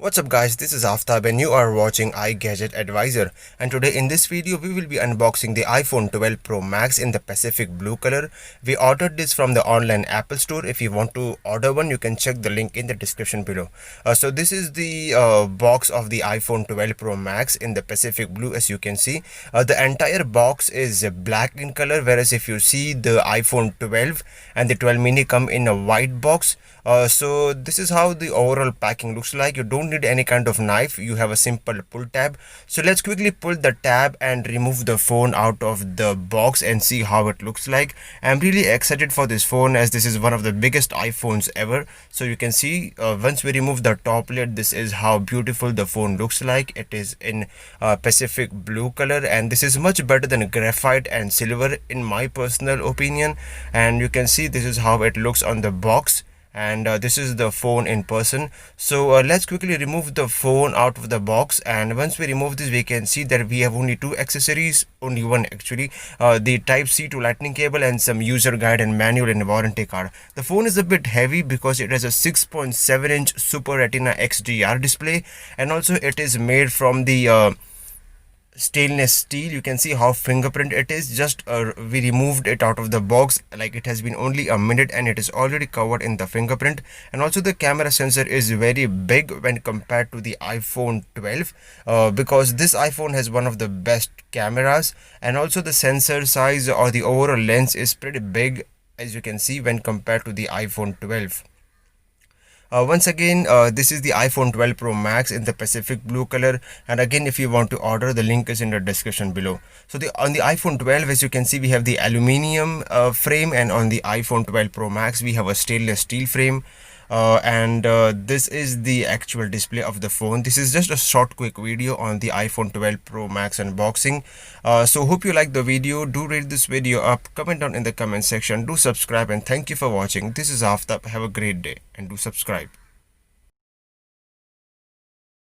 What's up guys, this is Aftab and you are watching iGadget Advisor, and today in this video we will be unboxing the iPhone 12 Pro Max in the Pacific blue color. We ordered this from the online Apple store. If you want to order one, you can check the link in the description below. So this is the box of the iPhone 12 Pro Max in the Pacific blue. As you can see, the entire box is black in color, whereas if you see the iPhone 12 and the 12 mini come in a white box. So this is how the overall packing looks like. You don't need any kind of knife, you have a simple pull tab. So let's quickly pull the tab and remove the phone out of the box and see how it looks like. I'm really excited for this phone as this is one of the biggest iPhones ever. So you can see once we remove the top lid, this is how beautiful the phone looks like. It is in Pacific blue color, and this is much better than graphite and silver in my personal opinion. And you can see this is how it looks on the box, and this is the phone in person. So let's quickly remove the phone out of the box, and once we remove this, we can see that we have only two accessories, only one actually, the type C to lightning cable and some user guide and manual and warranty card. The phone is a bit heavy because it has a 6.7-inch Super Retina XDR display, and also it is made from the stainless steel. You can see how fingerprint it is. Just we removed it out of the box, like it has been only a minute and it is already covered in the fingerprint. And also the camera sensor is very big when compared to the iPhone 12, because this iPhone has one of the best cameras, and also the sensor size or the overall lens is pretty big, as you can see, when compared to the iPhone 12. Once again, this is the iPhone 12 Pro Max in the Pacific blue color, and again, if you want to order, the link is in the description below. So on the iPhone 12, as you can see, we have the aluminium frame, and on the iPhone 12 Pro Max we have a stainless steel frame. And this is the actual display of the phone. This is just a short quick video on the iPhone 12 Pro Max unboxing. So hope you like the video. Do rate this video up, comment down in the comment section, do subscribe, and thank you for watching. This is Aftab. Have a great day and do subscribe.